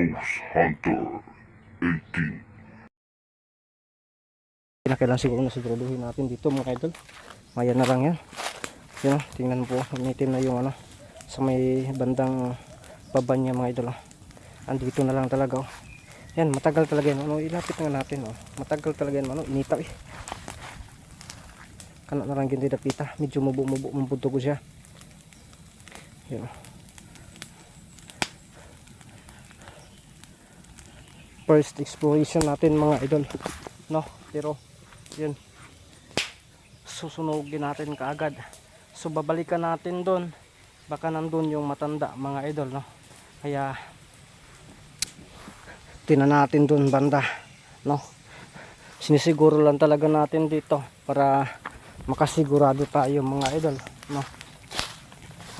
Ghost Hunter 18. Kailangan siguro na siguraduhin natin dito mga idol. Maya na lang yan. Yan, tingnan po, umitin na yung sa may bandang baba niya mga idol. Andito na lang talaga. Yan, matagal talaga yan. Ilapit nga natin. Matagal talaga yan. Initaw eh. Kana na lang hindi dapita. Medyo mubo-mubo mumpunto ko siya. Yan. First exploration natin mga idol. Pero yun, susunugin natin kaagad. So babalikan natin doon. Baka nandun yung matanda mga idol. Kaya tinan natin doon banda. Sinisiguro lang talaga natin dito para makasigurado tayo mga idol.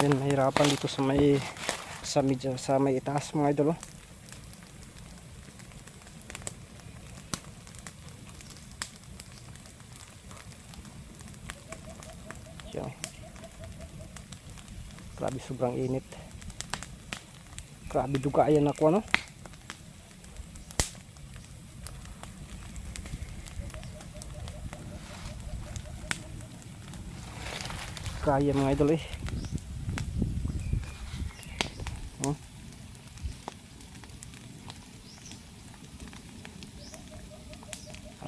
Yan, mahirapan dito sa may itaas mga idol. Grabe, sobrang init. Grabe, duga ayan ako kaya mga idol eh.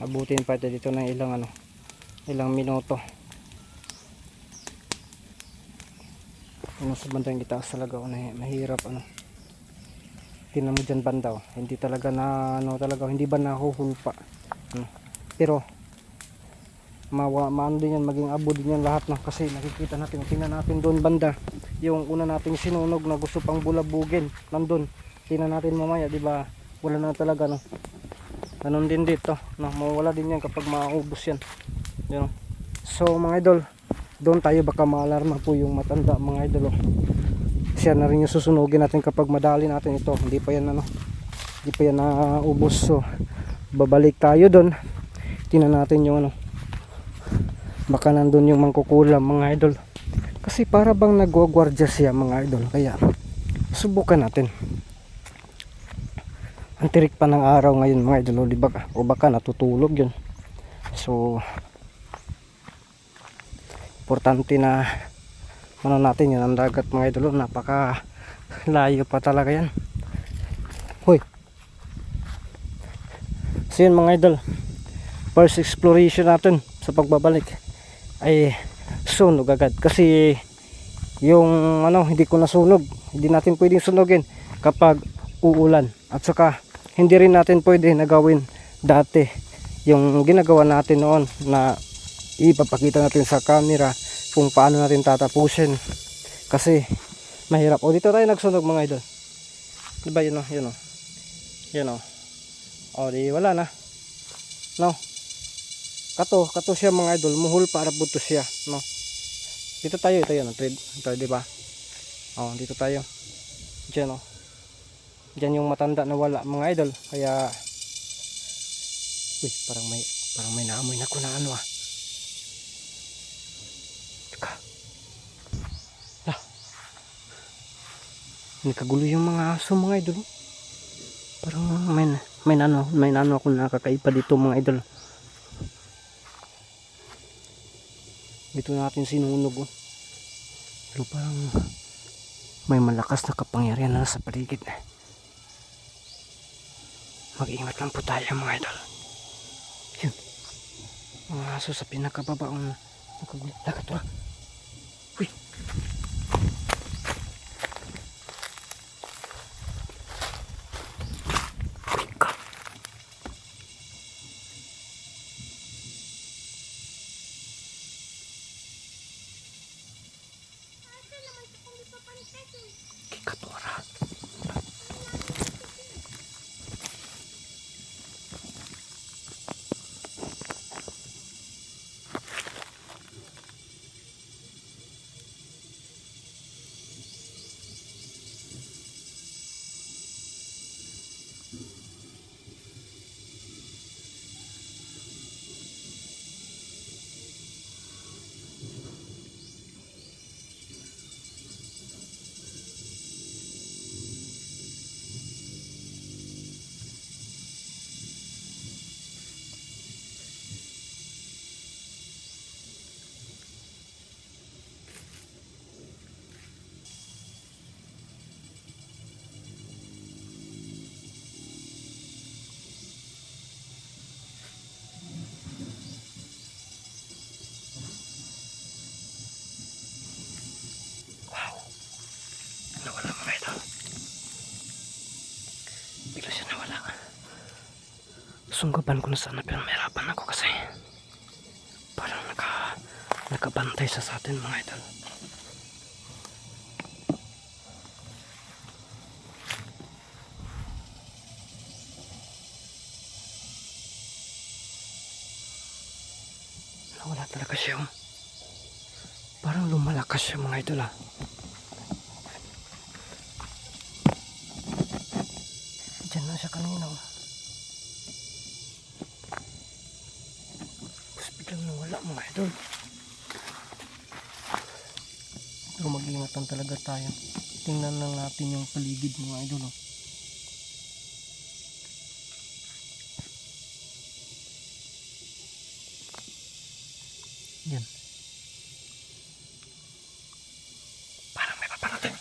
Abutin pa ito dito ng ilang minuto. Sa bandang itaas talaga mahirap tingnan mo dyan banda hindi talaga hindi ba nahuhulpa pero maano din yan, maging abo din yan lahat kasi nakikita natin, tingnan natin doon banda yung una nating sinunog na gusto pang bulabugin nandun, tingnan natin mamaya, di ba wala na talaga ganun din dito mawala din yan kapag maubos yan, so mga idol, doon tayo baka maalarma po yung matanda mga idol. Siya na rin yung susunugin natin kapag madali natin ito. Hindi pa yan naubos. So babalik tayo doon. Tingnan natin yung baka nandun yung mangkukulam mga idol. Kasi para bang nagwagwardya siya mga idol. Kaya subukan natin. Ang tirik pa ng araw ngayon mga idol, di ba? O baka natutulog yun. So importante na natin yan ang dagat mga idol, napaka layo pa talaga yan. Hoy, so yun mga idol, first exploration natin sa pagbabalik ay sunog agad kasi yung hindi ko nasunog, hindi natin pwedeng sunugin kapag uulan, at saka hindi rin natin pwede na gawin dati yung ginagawa natin noon na ipapakita natin sa camera kung paano natin tatapusin kasi mahirap. Dito tayo nagsunog mga idol, diba yun di wala na kato siya mga idol, muhol para buto siya dito tayo, ito diba dito tayo dyan yung matanda na wala mga idol. Kaya parang may naamoy na ko na nakagulo yung mga aso mga idol. Parang may nano ako nakakaiba dito mga idol. Dito natin sinunog pero parang may malakas na kapangyarihan na sa paligid. Mag-ingat lang po tayo mga idol. Yun, mga aso sa pinakababaong nakagulo. Lakat uy, kikatora. Susunggaban ko na sana pero mahirapan ako kasi parang nakabantay sa atin mga idol. Nawala talaga siya. Parang lumalakas siya mga idol ah. Diyan na siya kanina oh. Tapos biglang nawala mga idol. Pero mag-iingatan talaga tayo. Tingnan lang natin yung paligid mga idol oh. Yan. Parang may paparating.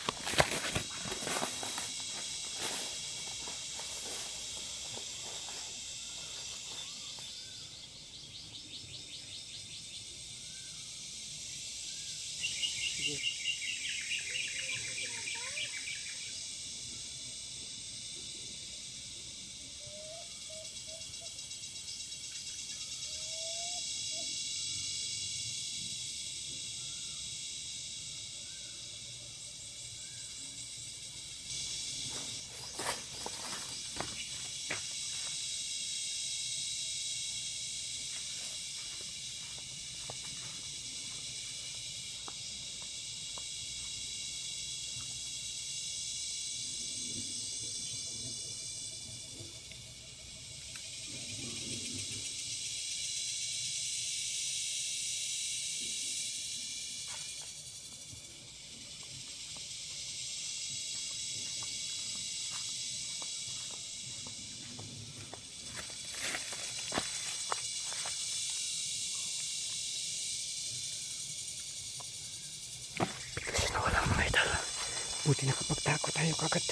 Buti nakapagtako tayo kagad.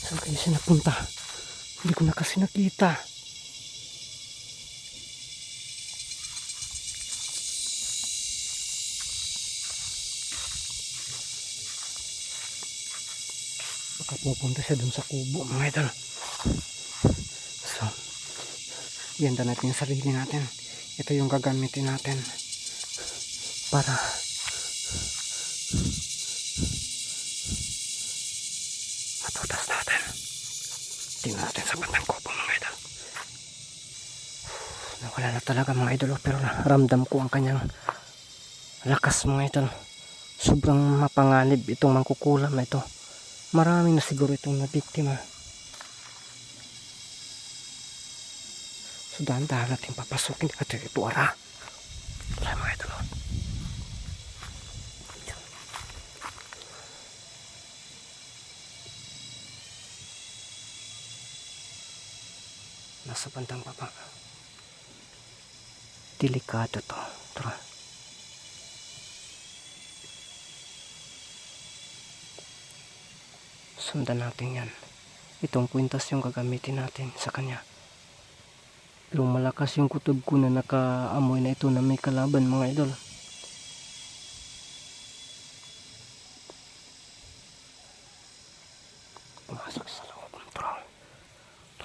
Saan kayo siya napunta? Hindi ko na kasi nakita. Baka pupunta siya dun sa kubo mga idol. So, ganda natin yung sarili natin. Ito yung gagamitin natin para matutas natin. Tingnan natin sa bandang kubo mga idol. Nawala na talaga mga idol, pero ramdam ko ang kanyang lakas mga idol. Sobrang mapanganib itong mangkukulam na ito. Marami na siguro itong nabiktima. So dahan-dahan natin papasukin at ito ara. Wala mga idol. Nasa bandang baba. Delikado to. Tara. Sundan natin yan. Itong kwintas yung gagamitin natin sa kanya. Pero malakas yung kutob ko na nakaamoy na ito na may kalaban mga idol. Pumasok sa loob. Tara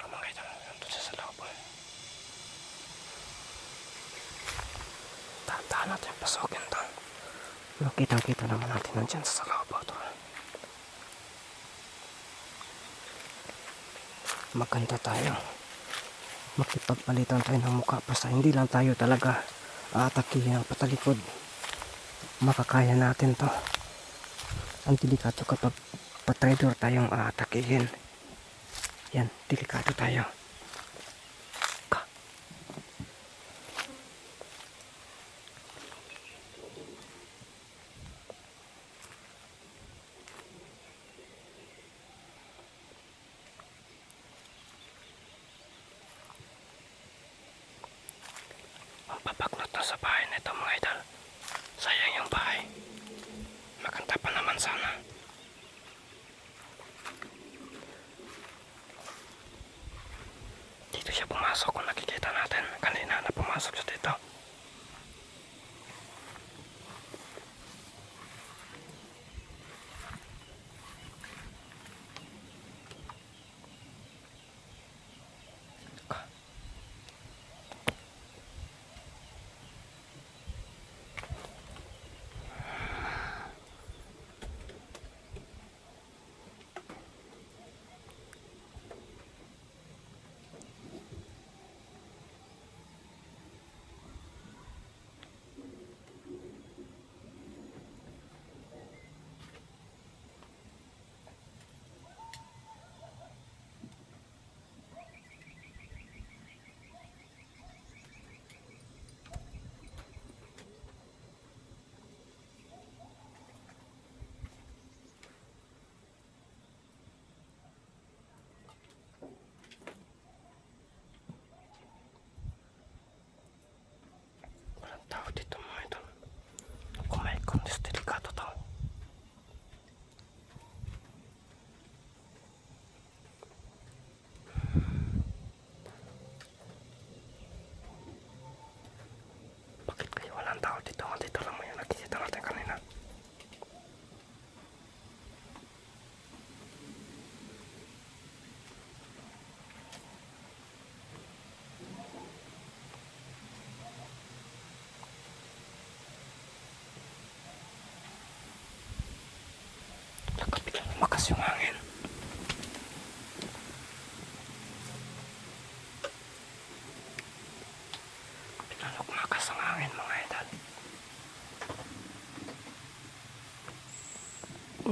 mga idol. Nandun siya sa loob. Tahan natin pasokin to. Pero kitang-kita naman natin nandyan sa loob. Magkanta tayo. Makipagpalitan tayo ng mukha. Basta hindi lang tayo talaga aatakihin ang patalikod. Makakaya natin to. Ang delikado kapag patraidor tayong aatakihin. Yan, delikado tayo. Papagnot na sa bahay na ito mga idol. Sayang yung bahay. Maganda pa naman sana. Dito siya pumasok kung nakikita natin. Kanina na pumasok siya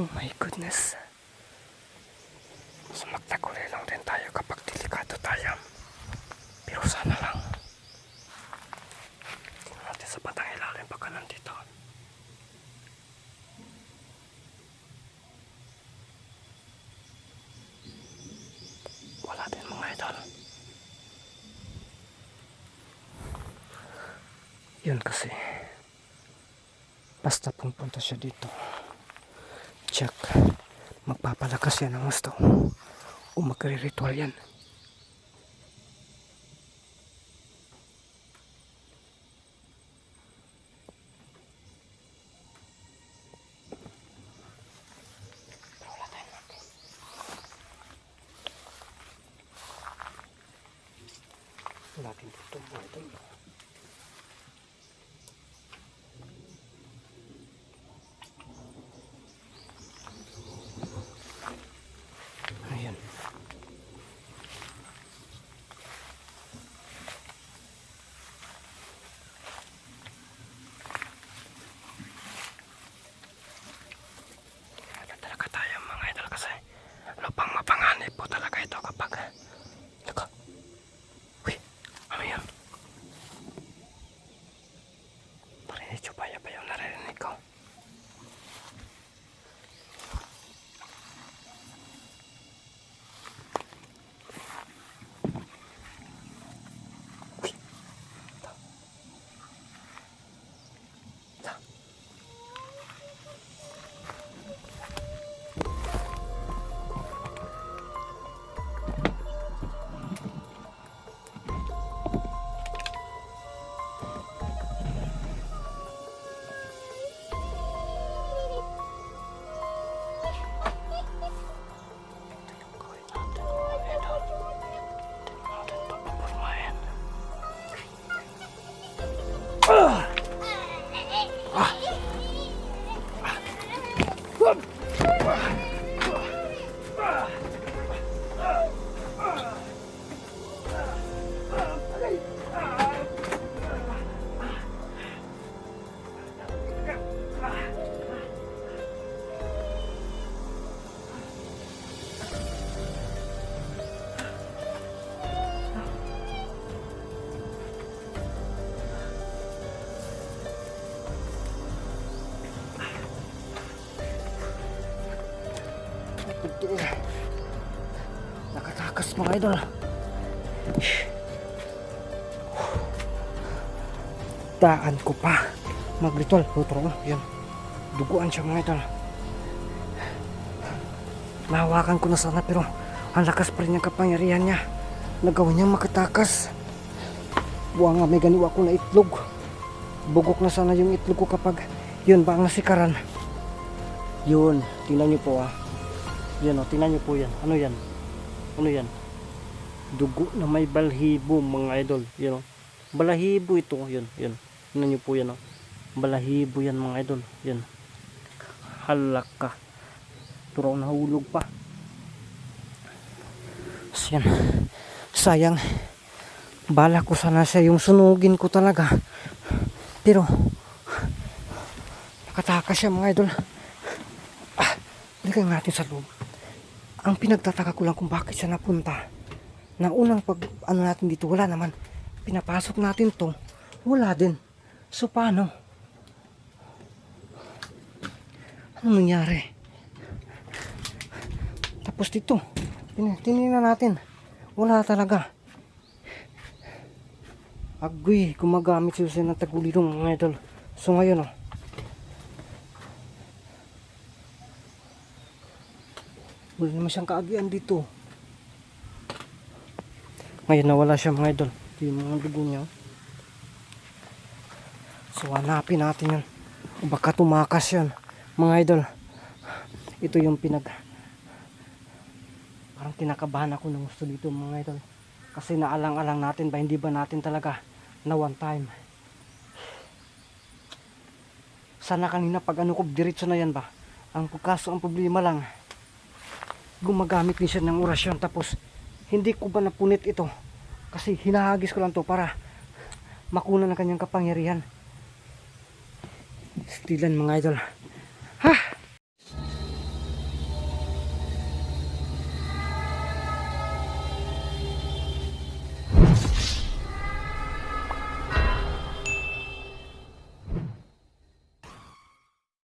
Oh my goodness. So magtakulay lang din tayo kapag delikado tayo. Pero sana lang. Tingnan natin sa batang ilalim baka nandito. Wala din mga idol. Yun kasi. Basta pupunta siya dito. Check. Magpapalakas yan ang gusto. O magre-ritual yan. Wala din dito mga idol. Ayan. Ano talaga tayo mga idol kasi lupang mapanganib po talaga ito kapag naka. Uy, ano yan? Narinig ko ba yung narinig ko? Nakatakas mga idol. Daan ko pa magritual. Lutro mo yan. Duguan siya mga idol. Nahawakan ko na sana pero ang lakas pa rin yung kapangyarihan niya. Nagawa niyang makatakas. Buwa nga may ganiwa ko na itlog. Bugok na sana yung itlog ko kapag yun ba ang nasikaran. Yun, tingnan niyo po Yan o, tingnan niyo po yan. Ano yan? Ano yan? Dugo na may balhibo mga idol. Yan o. Balahibo ito. Yan, yan. Tingnan niyo po yan o. Balahibo yan mga idol. Yan. Halaka. Turaw nahulog pa. So, yan. Sayang. Bala ko sana siya yung sunugin ko talaga. Pero nakatakas siya mga idol. Balikan natin sa loob. Ang pinagtataka ko lang kung bakit siya napunta. Na unang pag ano natin dito, wala naman. Pinapasok natin to, wala din. So paano? Ano nangyari? Tapos dito, tinignan natin. Wala talaga. Agoy, gumagamit sila ng tagulilong mga idol. So ngayon wala naman siyang kaagian dito. Ngayon nawala siya mga idol. Ito yung mga dugo niya. So hanapin natin yun. O baka tumakas yun mga idol. Ito yung parang kinakabahan ako ng gusto dito mga idol. Kasi naalang-alang natin ba, hindi ba natin talaga na one time. Sana kanina pag ano ko diretso na yan ba. Ang kaso ang problema lang, gumagamit din siya ng orasyon tapos hindi ko ba napunit ito kasi hinahagis ko lang to para makunan ng kanyang kapangyarihan. Stilan mga idol.